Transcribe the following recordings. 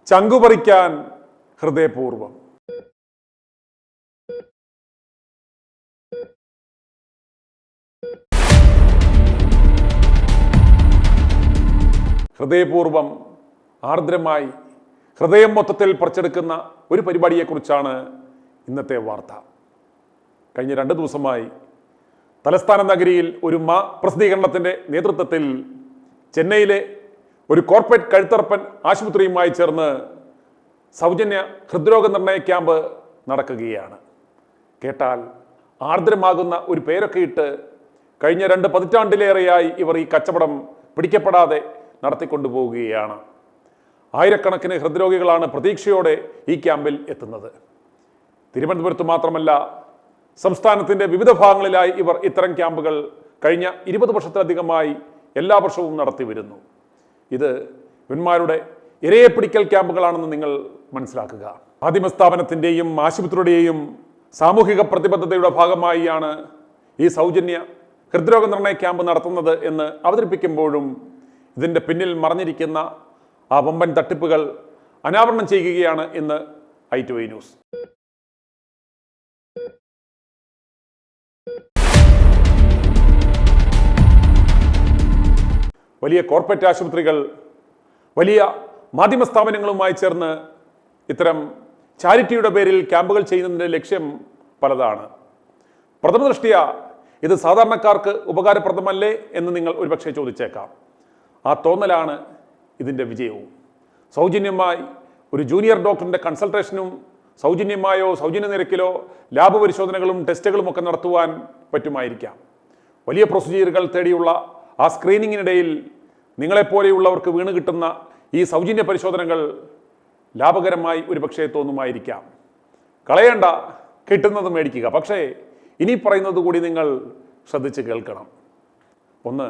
ചങ്കുപറിക്കാൻ ഹൃദയപൂർവം. ഹൃദയപൂർവം, ആർദ്രമായി, ഹൃദയം മൊത്തത്തിൽ പറിച്ചെടുക്കുന്ന ഒരു പരിപാടിയെക്കുറിച്ചാണ് ഇന്നത്തെ വാർത്ത. കഴിഞ്ഞ 2 ദിവസമായി തലസ്ഥാന നഗരിയിൽ ഒരു പ്രസിദ്ധീകരണത്തിൻ്റെ നേതൃത്വത്തിൽ ചെന്നൈയിലെ ഒരു കോർപ്പറേറ്റ് കഴുത്തറപ്പൻ ആശുപത്രിയുമായി ചേർന്ന് സൗജന്യ ഹൃദ്രോഗ നിർണയ ക്യാമ്പ് നടക്കുകയാണ്. കേട്ടാൽ ആർദ്രമാകുന്ന ഒരു പേരൊക്കെ ഇട്ട് കഴിഞ്ഞ 2 പതിറ്റാണ്ടിലേറെയായി ഇവർ ഈ കച്ചവടം പിടിക്കപ്പെടാതെ നടത്തിക്കൊണ്ടുപോവുകയാണ്. ആയിരക്കണക്കിന് ഹൃദ്രോഗികളാണ് പ്രതീക്ഷയോടെ ഈ ക്യാമ്പിൽ എത്തുന്നത്. തിരുവനന്തപുരത്ത് മാത്രമല്ല, സംസ്ഥാനത്തിൻ്റെ വിവിധ ഭാഗങ്ങളിലായി ഇവർ ഇത്തരം ക്യാമ്പുകൾ കഴിഞ്ഞ 20 വർഷത്തിലധികമായി എല്ലാ വർഷവും നടത്തി വരുന്നു. ഇത് ഇവന്മാരുടെ ഇരയെ പിടിക്കൽ ക്യാമ്പുകളാണെന്ന് നിങ്ങൾ മനസ്സിലാക്കുക. മാധ്യമസ്ഥാപനത്തിൻ്റെയും ആശുപത്രിയുടെയും സാമൂഹിക പ്രതിബദ്ധതയുടെ ഭാഗമായിയാണ് ഈ സൗജന്യ ഹൃദ്രോഗ നിർണയ ക്യാമ്പ് നടത്തുന്നത് എന്ന് അവതരിപ്പിക്കുമ്പോഴും ഇതിൻ്റെ പിന്നിൽ മറഞ്ഞിരിക്കുന്ന ആ വമ്പൻ തട്ടിപ്പുകൾ അനാവരണം ചെയ്യുകയാണ് ഇന്ന് i2i ന്യൂസ്. വലിയ കോർപ്പറേറ്റ് ആശുപത്രികൾ വലിയ മാധ്യമ സ്ഥാപനങ്ങളുമായി ചേർന്ന് ഇത്തരം ചാരിറ്റിയുടെ പേരിൽ ക്യാമ്പുകൾ ചെയ്യുന്നതിൻ്റെ ലക്ഷ്യം പലതാണ്. പ്രഥമ ദൃഷ്ട്യാ ഇത് സാധാരണക്കാർക്ക് ഉപകാരപ്രദമല്ലേ എന്ന് നിങ്ങൾ ഒരുപക്ഷെ ചോദിച്ചേക്കാം. ആ തോന്നലാണ് ഇതിൻ്റെ വിജയവും. സൗജന്യമായി ഒരു ജൂനിയർ ഡോക്ടറിൻ്റെ കൺസൾട്ടേഷനും സൗജന്യമായോ സൗജന്യ നിരക്കിലോ ലാബ് പരിശോധനകളും ടെസ്റ്റുകളും ഒക്കെ നടത്തുവാൻ പറ്റുമായിരിക്കാം. വലിയ പ്രൊസീജിയറുകൾ തേടിയുള്ള ആ സ്ക്രീനിങ്ങിനിടയിൽ നിങ്ങളെപ്പോലെയുള്ളവർക്ക് വീണ് കിട്ടുന്ന ഈ സൗജന്യ പരിശോധനകൾ ലാഭകരമായി ഒരുപക്ഷെ തോന്നുമായിരിക്കാം. കളയേണ്ട, കിട്ടുന്നത് മേടിക്കുക. പക്ഷേ ഇനി പറയുന്നത് കൂടി നിങ്ങൾ ശ്രദ്ധിച്ച് കേൾക്കണം. ഒന്ന്,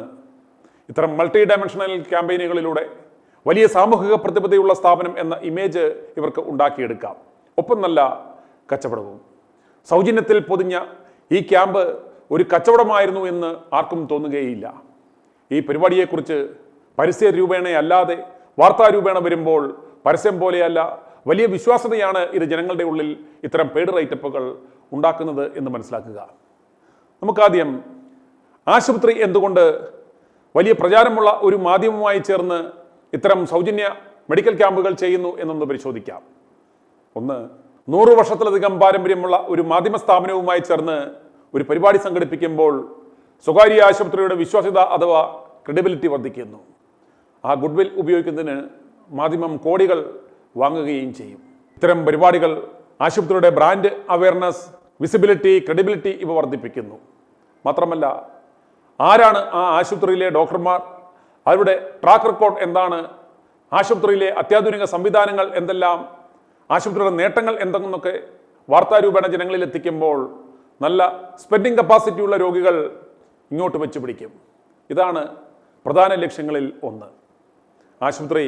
ഇത്തരം മൾട്ടി ഡയമെൻഷണൽ ക്യാമ്പയിനുകളിലൂടെ വലിയ സാമൂഹിക പ്രതിബദ്ധതയുള്ള സ്ഥാപനം എന്ന ഇമേജ് ഇവർക്ക് ഉണ്ടാക്കിയെടുക്കാം. ഒപ്പം നല്ല കച്ചവടവും. സൗജന്യത്തിൽ പൊതിഞ്ഞ ഈ ക്യാമ്പ് ഒരു കച്ചവടമായിരുന്നു എന്ന് ആർക്കും തോന്നുകയില്ല. ഈ പരിപാടിയെക്കുറിച്ച് പരസ്യ രൂപേണയല്ലാതെ വാർത്താ രൂപേണ വരുമ്പോൾ പരസ്യം പോലെയല്ല, വലിയ വിശ്വാസ്യതയാണ് ഇത് ജനങ്ങളുടെ ഉള്ളിൽ ഇത്തരം പെയ്ഡ് റൈറ്റപ്പുകൾ ഉണ്ടാക്കുന്നത് എന്ന് മനസ്സിലാക്കുക. നമുക്കാദ്യം ആശുപത്രി എന്തുകൊണ്ട് വലിയ പ്രചാരമുള്ള ഒരു മാധ്യമവുമായി ചേർന്ന് ഇത്തരം സൗജന്യ മെഡിക്കൽ ക്യാമ്പുകൾ ചെയ്യുന്നു എന്നൊന്ന് പരിശോധിക്കാം. ഒന്ന്, 100 വർഷത്തിലധികം പാരമ്പര്യമുള്ള ഒരു മാധ്യമ സ്ഥാപനവുമായി ചേർന്ന് ഒരു പരിപാടി സംഘടിപ്പിക്കുമ്പോൾ സ്വകാര്യ ആശുപത്രിയുടെ വിശ്വാസ്യത അഥവാ ക്രെഡിബിലിറ്റി വർദ്ധിക്കുന്നു. ആ ഗുഡ്വിൽ ഉപയോഗിക്കുന്നതിന് മാധ്യമം കോടികൾ വാങ്ങുകയും ചെയ്യും. ഇത്തരം പരിപാടികൾ ആശുപത്രിയുടെ ബ്രാൻഡ് അവയർനെസ്, വിസിബിലിറ്റി, ക്രെഡിബിലിറ്റി ഇവ വർദ്ധിപ്പിക്കുന്നു. മാത്രമല്ല, ആരാണ് ആ ആശുപത്രിയിലെ ഡോക്ടർമാർ, അവരുടെ ട്രാക്ക് റെക്കോർഡ് എന്താണ്, ആശുപത്രിയിലെ അത്യാധുനിക സംവിധാനങ്ങൾ എന്തെല്ലാം, ആശുപത്രിയുടെ നേട്ടങ്ങൾ എന്തെന്നൊക്കെ വാർത്താരൂപേണ ജനങ്ങളിൽ എത്തിക്കുമ്പോൾ നല്ല സ്പെൻഡിങ് കപ്പാസിറ്റി ഉള്ള രോഗികൾ ഇങ്ങോട്ട് വെച്ച് പിടിക്കും. ഇതാണ് പ്രധാന ലക്ഷ്യങ്ങളിൽ ഒന്ന്. ആശുപത്രി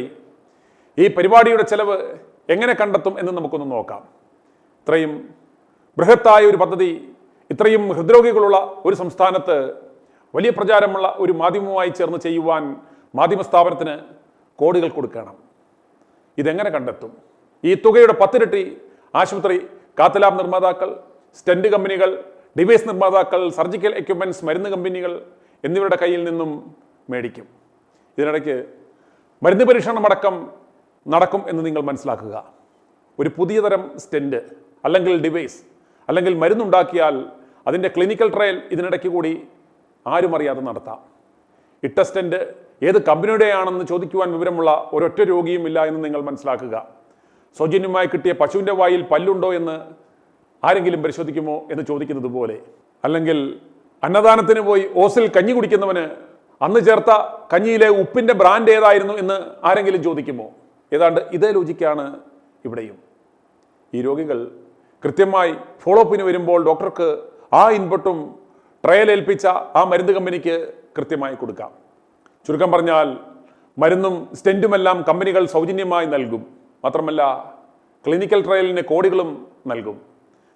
ഈ പരിപാടിയുടെ ചെലവ് എങ്ങനെ കണ്ടെത്തും എന്ന് നമുക്കൊന്ന് നോക്കാം. ഇത്രയും ബൃഹത്തായ ഒരു പദ്ധതി ഇത്രയും ഹൃദ്രോഗികളുള്ള ഒരു സംസ്ഥാനത്ത് വലിയ പ്രചാരമുള്ള ഒരു മാധ്യമവുമായി ചേർന്ന് ചെയ്യുവാൻ മാധ്യമ സ്ഥാപനത്തിന് കോടികൾ കൊടുക്കണം. ഇതെങ്ങനെ കണ്ടെത്തും? ഈ തുകയുടെ 10 ഇരട്ടി ആശുപത്രി കാത്തലാബ് നിർമ്മാതാക്കൾ, സ്റ്റെന്റ് കമ്പനികൾ, ഡിവൈസ് നിർമ്മാതാക്കൾ, സർജിക്കൽ എക്യുപ്മെന്റ്സ്, മരുന്ന് കമ്പനികൾ എന്നിവരുടെ കയ്യിൽ നിന്നും മേടിക്കും. ഇതിനിടയ്ക്ക് മരുന്ന് പരീക്ഷണമടക്കം നടക്കും എന്ന് നിങ്ങൾ മനസ്സിലാക്കുക. ഒരു പുതിയ തരം സ്റ്റെന്റ് അല്ലെങ്കിൽ ഡിവൈസ് അല്ലെങ്കിൽ മരുന്നുണ്ടാക്കിയാൽ അതിൻ്റെ ക്ലിനിക്കൽ ട്രയൽ ഇതിനിടയ്ക്ക് കൂടി ആരും അറിയാതെ നടത്താം. ഇട്ട സ്റ്റെന്റ് ഏത് കമ്പനിയുടെയാണെന്ന് ചോദിക്കുവാൻ വിവരമുള്ള ഒരൊറ്റ രോഗിയും ഇല്ല എന്ന് നിങ്ങൾ മനസ്സിലാക്കുക. സൗജന്യമായി കിട്ടിയ പശുവിൻ്റെ വായിൽ പല്ലുണ്ടോ എന്ന് ആരെങ്കിലും പരിശോധിക്കുമോ എന്ന് ചോദിക്കുന്നത് പോലെ. അല്ലെങ്കിൽ അന്നദാനത്തിന് പോയി ഓസിൽ കഞ്ഞി കുടിക്കുന്നവന് അന്ന് ചേർത്ത കഞ്ഞിയിലെ ഉപ്പിൻ്റെ ബ്രാൻഡ് ഏതായിരുന്നു എന്ന് ആരെങ്കിലും ചോദിക്കുമോ? ഏതാണ്ട് ഇതേ ലോജിക്കാണ് ഇവിടെയും. ഈ രോഗികൾ കൃത്യമായി ഫോളോ അപ്പിന് വരുമ്പോൾ ഡോക്ടർക്ക് ആ ഇൻപുട്ടും ട്രയൽ ഏൽപ്പിച്ച ആ മരുന്ന് കമ്പനിക്ക് കൃത്യമായി കൊടുക്കാം. ചുരുക്കം പറഞ്ഞാൽ മരുന്നും സ്റ്റെൻറ്റുമെല്ലാം കമ്പനികൾ സൗജന്യമായി നൽകും. മാത്രമല്ല, ക്ലിനിക്കൽ ട്രയലിന് കോടികളും നൽകും.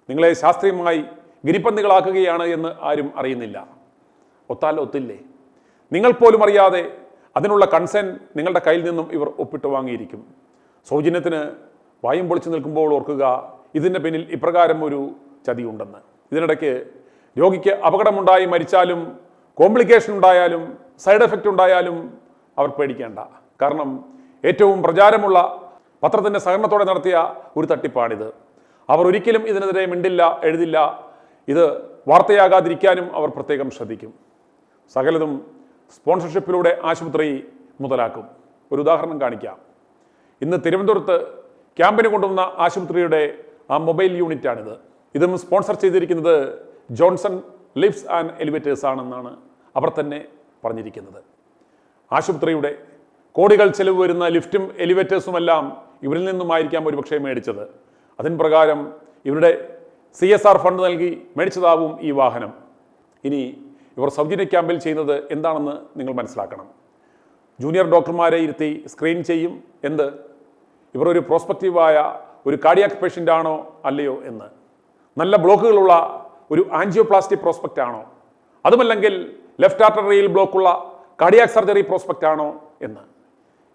നിങ്ങളെ ശാസ്ത്രീയമായി ഗിരിപ്പന്നികളാക്കുകയാണ് എന്ന് ആരും അറിയുന്നില്ല. ഒത്താൽ ഒത്തില്ലേ? നിങ്ങൾ പോലും അറിയാതെ അതിനുള്ള കൺസെന്റ് നിങ്ങളുടെ കയ്യിൽ നിന്നും ഇവർ ഒപ്പിട്ട് വാങ്ങിയിരിക്കും. സൗജന്യത്തിന് വായും പൊളിച്ചു നിൽക്കുമ്പോൾ ഓർക്കുക, ഇതിൻ്റെ പിന്നിൽ ഇപ്രകാരം ഒരു ചതിയുണ്ടെന്ന്. ഇതിനിടയ്ക്ക് രോഗിക്ക് അപകടമുണ്ടായി മരിച്ചാലും, കോംപ്ലിക്കേഷൻ ഉണ്ടായാലും, സൈഡ് എഫക്റ്റ് ഉണ്ടായാലും അവർ പേടിക്കേണ്ട. കാരണം ഏറ്റവും പ്രചാരമുള്ള പത്രത്തിൻ്റെ സഹകരണത്തോടെ നടത്തിയ ഒരു തട്ടിപ്പാണിത്. അവർ ഒരിക്കലും ഇതിനെതിരെ മിണ്ടില്ല, എഴുതില്ല. ഇത് വാർത്തയാകാതിരിക്കാനും അവർ പ്രത്യേകം ശ്രദ്ധിക്കും. സകലതും സ്പോൺസർഷിപ്പിലൂടെ ആശുപത്രി മുതലാക്കും. ഒരു ഉദാഹരണം കാണിക്കാം. ഇന്ന് തിരുവനന്തപുരത്ത് ക്യാമ്പിന് കൊണ്ടുവന്ന ആശുപത്രിയുടെ ആ മൊബൈൽ യൂണിറ്റാണിത്. ഇതും സ്പോൺസർ ചെയ്തിരിക്കുന്നത് ജോൺസൺ ലിഫ്റ്റ്സ് ആൻഡ് എലിവേറ്റേഴ്സ് ആണെന്നാണ് അവർ തന്നെ പറഞ്ഞിരിക്കുന്നത്. ആശുപത്രിയുടെ കോടികൾ ചെലവ് വരുന്ന ലിഫ്റ്റും എലിവേറ്റേഴ്സുമെല്ലാം ഇവരിൽ നിന്നുമായിരിക്കാം ഒരുപക്ഷെ മേടിച്ചത്. അതിന് പ്രകാരം ഇവരുടെ CSR ഫണ്ട് നൽകി മേടിച്ചതാവും ഈ വാഹനം. ഇനി ഇവർ സൗജന്യ ക്യാമ്പിൽ ചെയ്യുന്നത് എന്താണെന്ന് നിങ്ങൾ മനസ്സിലാക്കണം. ജൂനിയർ ഡോക്ടർമാരെ ഇരുത്തി സ്ക്രീൻ ചെയ്യും. ഇവർ ഒരു പ്രോസ്പെക്റ്റീവായ ഒരു കാർഡിയാക് പേഷ്യൻ്റ് ആണോ അല്ലയോ എന്ന്, നല്ല ബ്ലോക്കുകളുള്ള ഒരു ആൻജിയോപ്ലാസ്റ്റി പ്രോസ്പെക്റ്റ് ആണോ, അതുമല്ലെങ്കിൽ ലെഫ്റ്റ് ആർട്ടറിയിൽ ബ്ലോക്കുള്ള കാർഡിയാക് സർജറി പ്രോസ്പെക്റ്റ് ആണോ എന്ന്.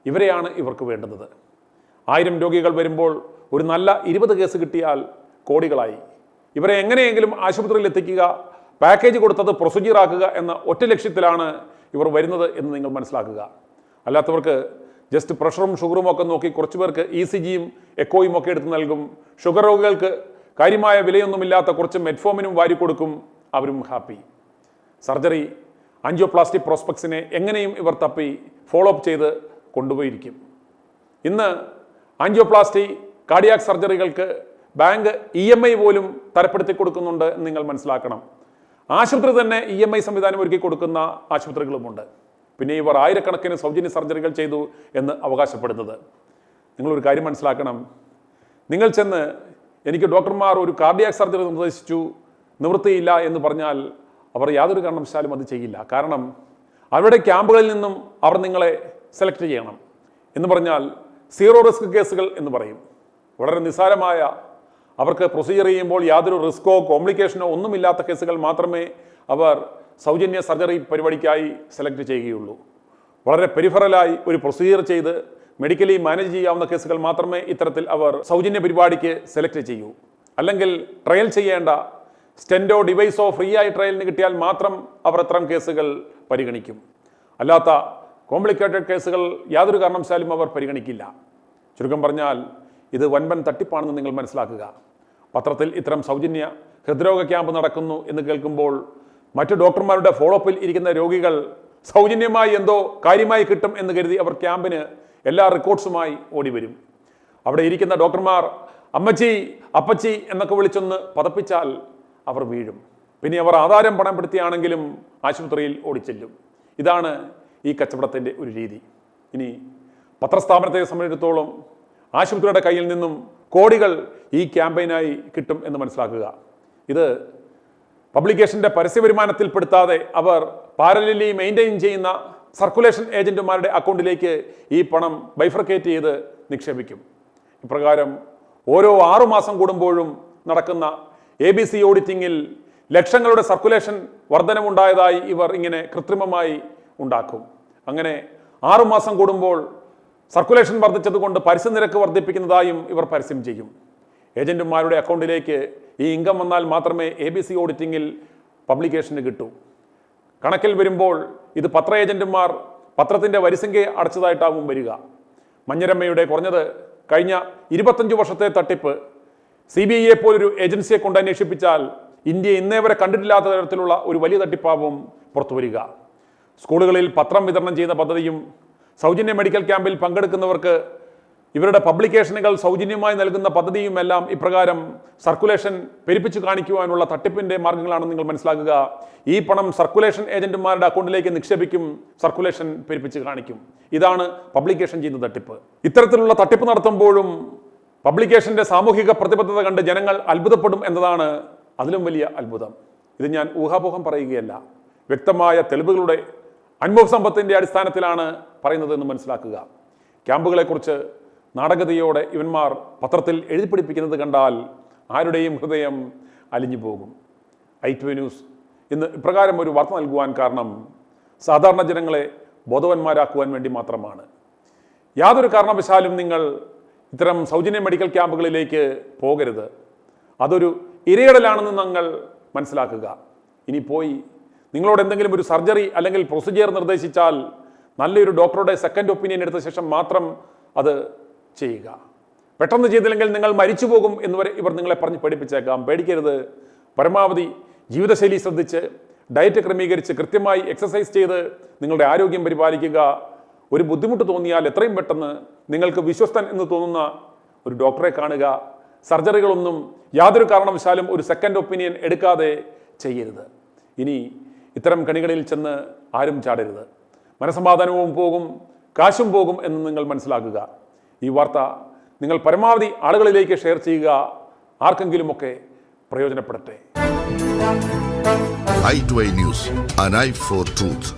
ഇവരെയാണ് ഇവർക്ക് വേണ്ടുന്നത്. 1000 രോഗികൾ വരുമ്പോൾ ഒരു നല്ല 20 കേസ് കിട്ടിയാൽ കോടികളായി. ഇവരെ എങ്ങനെയെങ്കിലും ആശുപത്രിയിൽ എത്തിക്കുക, പാക്കേജ് കൊടുത്തത് പ്രൊസീജിയർ ആക്കുക എന്ന ഒറ്റ ലക്ഷ്യത്തിലാണ് ഇവർ വരുന്നത് എന്ന് നിങ്ങൾ മനസ്സിലാക്കുക. അല്ലാത്തവർക്ക് ജസ്റ്റ് പ്രഷറും ഷുഗറും ഒക്കെ നോക്കി കുറച്ച് പേർക്ക് ECGയും എക്കോയും ഒക്കെ എടുത്ത് നൽകും. ഷുഗർ രോഗികൾക്ക് കാര്യമായ വിലയൊന്നുമില്ലാത്ത കുറച്ച് മെറ്റ്ഫോമിനും വാരി കൊടുക്കും. അവരും ഹാപ്പി. സർജറി ആൻജിയോപ്ലാസ്റ്റി പ്രോസ്പെക്ട്സിനെ എങ്ങനെയും ഇവർ തപ്പി ഫോളോ അപ്പ് ചെയ്ത് കൊണ്ടുപോയിരിക്കും. ഇന്ന് ആൻജിയോപ്ലാസ്റ്റി കാർഡിയാക് സർജറികൾക്ക് ബാങ്ക് EMI പോലും തരപ്പെടുത്തി കൊടുക്കുന്നുണ്ട് എന്ന് നിങ്ങൾ മനസ്സിലാക്കണം. ആശുപത്രി തന്നെ EMI സംവിധാനം ഒരുക്കി കൊടുക്കുന്ന ആശുപത്രികളുമുണ്ട്. പിന്നെ ഇവർ ആയിരക്കണക്കിന് സൗജന്യ സർജറികൾ ചെയ്തു എന്ന് അവകാശപ്പെടുന്നത്. നിങ്ങളൊരു കാര്യം മനസ്സിലാക്കണം. നിങ്ങൾ ചെന്ന് എനിക്ക് ഡോക്ടർമാർ ഒരു കാർഡിയാക് സർജറി നിർദ്ദേശിച്ചു, നിവൃത്തിയില്ല എന്ന് പറഞ്ഞാൽ അവർ യാതൊരു കാരണവശാലും അത് ചെയ്യില്ല. കാരണം അവരുടെ ക്യാമ്പുകളിൽ നിന്നും അവർ നിങ്ങളെ സെലക്ട് ചെയ്യണം. എന്ന് പറഞ്ഞാൽ സീറോ റിസ്ക് കേസുകൾ എന്ന് പറയും. വളരെ നിസ്സാരമായ, അവർക്ക് പ്രൊസീജിയർ ചെയ്യുമ്പോൾ യാതൊരു റിസ്കോ കോംപ്ലിക്കേഷനോ ഒന്നുമില്ലാത്ത കേസുകൾ മാത്രമേ അവർ സൗജന്യ സർജറി പരിപാടിക്കായി സെലക്ട് ചെയ്യുകയുള്ളൂ. വളരെ പെരിഫറലായി ഒരു പ്രൊസീജിയർ ചെയ്ത് മെഡിക്കലി മാനേജ് ചെയ്യാവുന്ന കേസുകൾ മാത്രമേ ഇത്തരത്തിൽ അവർ സൗജന്യ പരിപാടിക്ക് സെലക്ട് ചെയ്യൂ. അല്ലെങ്കിൽ ട്രയൽ ചെയ്യേണ്ട സ്റ്റെൻറ്റോ ഡിവൈസോ ഫ്രീ ആയി ട്രയലിന് കിട്ടിയാൽ മാത്രം അവർ അത്തരം കേസുകൾ പരിഗണിക്കും. അല്ലാത്ത കോംപ്ലിക്കേറ്റഡ് കേസുകൾ യാതൊരു കാരണവശാലും അവർ പരിഗണിക്കില്ല. ചുരുക്കം പറഞ്ഞാൽ ഇത് വൻപൻ തട്ടിപ്പാണെന്ന് നിങ്ങൾ മനസ്സിലാക്കുക. പത്രത്തിൽ ഇത്തരം സൗജന്യ ഹൃദ്രോഗ ക്യാമ്പ് നടക്കുന്നു എന്ന് കേൾക്കുമ്പോൾ മറ്റു ഡോക്ടർമാരുടെ ഫോളോ അപ്പിൽ ഇരിക്കുന്ന രോഗികൾ സൗജന്യമായി എന്തോ കാര്യമായി കിട്ടും എന്ന് കരുതി അവർ ക്യാമ്പിന് എല്ലാ റെക്കോർഡ്സുമായി ഓടി വരും. അവിടെ ഇരിക്കുന്ന ഡോക്ടർമാർ അമ്മച്ചി അപ്പച്ചി എന്നൊക്കെ വിളിച്ചൊന്ന് പതപ്പിച്ചാൽ അവർ വീഴും. പിന്നെ അവർ ആധാരം പണപ്പെടുത്തിയാണെങ്കിലും ആശുപത്രിയിൽ ഓടിച്ചെല്ലും. ഇതാണ് ഈ കച്ചവടത്തിൻ്റെ ഒരു രീതി. ഇനി പത്രസ്ഥാപനത്തെ സംബന്ധിച്ചിടത്തോളം ആശുപത്രിയുടെ കയ്യിൽ നിന്നും കോടികൾ ഈ ക്യാമ്പയിനായി കിട്ടും എന്ന് മനസ്സിലാക്കുക. ഇത് പബ്ലിക്കേഷൻ്റെ പരസ്യ വരുമാനത്തിൽപ്പെടുത്താതെ അവർ പാരലലി മെയിൻറ്റെയിൻ ചെയ്യുന്ന സർക്കുലേഷൻ ഏജന്റുമാരുടെ അക്കൗണ്ടിലേക്ക് ഈ പണം ബൈഫർക്കേറ്റ് ചെയ്ത് നിക്ഷേപിക്കും. ഇപ്രകാരം ഓരോ 6 മാസം കൂടുമ്പോഴും നടക്കുന്ന ABC ഓഡിറ്റിങ്ങിൽ ലക്ഷങ്ങളുടെ സർക്കുലേഷൻ വർധനമുണ്ടായതായി ഇവർ ഇങ്ങനെ കൃത്രിമമായി ഉണ്ടാക്കും. അങ്ങനെ 6 മാസം കൂടുമ്പോൾ സർക്കുലേഷൻ വർദ്ധിച്ചതുകൊണ്ട് പരസ്യ നിരക്ക് വർദ്ധിപ്പിക്കുന്നതായും ഇവർ പരസ്യം ചെയ്യും. ഏജന്റുമാരുടെ അക്കൗണ്ടിലേക്ക് ഈ ഇൻകം വന്നാൽ മാത്രമേ ABC ഓഡിറ്റിങ്ങിൽ പബ്ലിക്കേഷന് കിട്ടൂ. കണക്കിൽ വരുമ്പോൾ ഇത് പത്ര ഏജന്റുമാർ പത്രത്തിൻ്റെ വരിസംഖ്യ അടച്ചതായിട്ടാവും വരിക. മഞ്ഞരമ്മയുടെ കുറഞ്ഞത് കഴിഞ്ഞ 25 വർഷത്തെ തട്ടിപ്പ് CBI പോലൊരു ഏജൻസിയെ കൊണ്ട് അന്വേഷിപ്പിച്ചാൽ ഇന്ത്യ ഇന്നേ വരെ കണ്ടിട്ടില്ലാത്ത തരത്തിലുള്ള ഒരു വലിയ തട്ടിപ്പാവും പുറത്തു വരിക. സ്കൂളുകളിൽ പത്രം വിതരണം ചെയ്യുന്ന പദ്ധതിയും സൗജന്യ മെഡിക്കൽ ക്യാമ്പിൽ പങ്കെടുക്കുന്നവർക്ക് ഇവരുടെ പബ്ലിക്കേഷനുകൾ സൗജന്യമായി നൽകുന്ന പദ്ധതിയുമെല്ലാം ഇപ്രകാരം സർക്കുലേഷൻ പെരുപ്പിച്ചു കാണിക്കുവാനുള്ള തട്ടിപ്പിൻ്റെ മാർഗങ്ങളാണെന്ന് നിങ്ങൾ മനസ്സിലാക്കുക. ഈ പണം സർക്കുലേഷൻ ഏജന്റുമാരുടെ അക്കൗണ്ടിലേക്ക് നിക്ഷേപിക്കും, സർക്കുലേഷൻ പെരുപ്പിച്ച് കാണിക്കും. ഇതാണ് പബ്ലിക്കേഷൻ ചെയ്യുന്ന തട്ടിപ്പ്. ഇത്തരത്തിലുള്ള തട്ടിപ്പ് നടത്തുമ്പോഴും പബ്ലിക്കേഷന്റെ സാമൂഹിക പ്രതിബദ്ധത കണ്ട് ജനങ്ങൾ അത്ഭുതപ്പെടും എന്നതാണ് അതിലും വലിയ അത്ഭുതം. ഇത് ഞാൻ ഊഹാപോഹം പറയുകയല്ല, വ്യക്തമായ തെളിവുകളുടെ അനുഭവ സമ്പത്തിൻ്റെ അടിസ്ഥാനത്തിലാണ് പറയുന്നതെന്ന് മനസ്സിലാക്കുക. ക്യാമ്പുകളെക്കുറിച്ച് നാടകതയോടെ ഇവന്മാർ പത്രത്തിൽ എഴുതി പിടിപ്പിക്കുന്നത് കണ്ടാൽ ആരുടെയും ഹൃദയം അലിഞ്ഞു പോകും. i2 ന്യൂസ് ഇന്ന് ഇപ്രകാരം ഒരു വാർത്ത നൽകുവാൻ കാരണം സാധാരണ ജനങ്ങളെ ബോധവാന്മാരാക്കുവാൻ വേണ്ടി മാത്രമാണ്. യാതൊരു കാരണവശാലും നിങ്ങൾ ഇത്തരം സൗജന്യ മെഡിക്കൽ ക്യാമ്പുകളിലേക്ക് പോകരുത്. അതൊരു ഇരയിടലാണെന്ന് നിങ്ങൾ മനസ്സിലാക്കുക. ഇനി പോയി നിങ്ങളോട് എന്തെങ്കിലും ഒരു സർജറി അല്ലെങ്കിൽ പ്രൊസീജിയർ നിർദ്ദേശിച്ചാൽ നല്ലൊരു ഡോക്ടറുടെ സെക്കൻഡ് ഒപ്പീനിയൻ എടുത്ത ശേഷം മാത്രം അത് ചെയ്യുക. പെട്ടെന്ന് ചെയ്തില്ലെങ്കിൽ നിങ്ങൾ മരിച്ചു പോകും എന്നുവരെ ഇവർ നിങ്ങളെ പറഞ്ഞ് പഠിപ്പിച്ചേക്കാം. പേടിക്കരുത്. പരമാവധി ജീവിതശൈലി ശ്രദ്ധിച്ച് ഡയറ്റ് ക്രമീകരിച്ച് കൃത്യമായി എക്സസൈസ് ചെയ്ത് നിങ്ങളുടെ ആരോഗ്യം പരിപാലിക്കുക. ഒരു ബുദ്ധിമുട്ട് തോന്നിയാൽ എത്രയും പെട്ടെന്ന് നിങ്ങൾക്ക് വിശ്വസ്തൻ എന്ന് തോന്നുന്ന ഒരു ഡോക്ടറെ കാണുക. സർജറികളൊന്നും യാതൊരു കാരണവശാലും ഒരു സെക്കൻഡ് ഒപ്പീനിയൻ എടുക്കാതെ ചെയ്യരുത്. ഇനി ഇത്തരം കണികളിൽ ചെന്ന് ആരും ചാടരുത്. മനസ്സമാധാനവും പോകും, കാശും പോകും എന്ന് നിങ്ങൾ മനസ്സിലാക്കുക. ഈ വാർത്ത നിങ്ങൾ പരമാവധി ആളുകളിലേക്ക് ഷെയർ ചെയ്യുക. ആർക്കെങ്കിലുമൊക്കെ പ്രയോജനപ്പെടട്ടെ. i2i News, an eye for truth.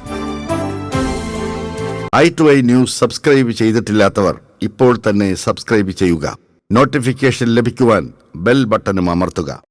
i2i News subscribe ചെയ്തിട്ടില്ലാത്തവർ ഇപ്പോൾ തന്നെ സബ്സ്ക്രൈബ് ചെയ്യുക. നോട്ടിഫിക്കേഷൻ ലഭിക്കുവാൻ ബെൽ ബട്ടണും അമർത്തുക.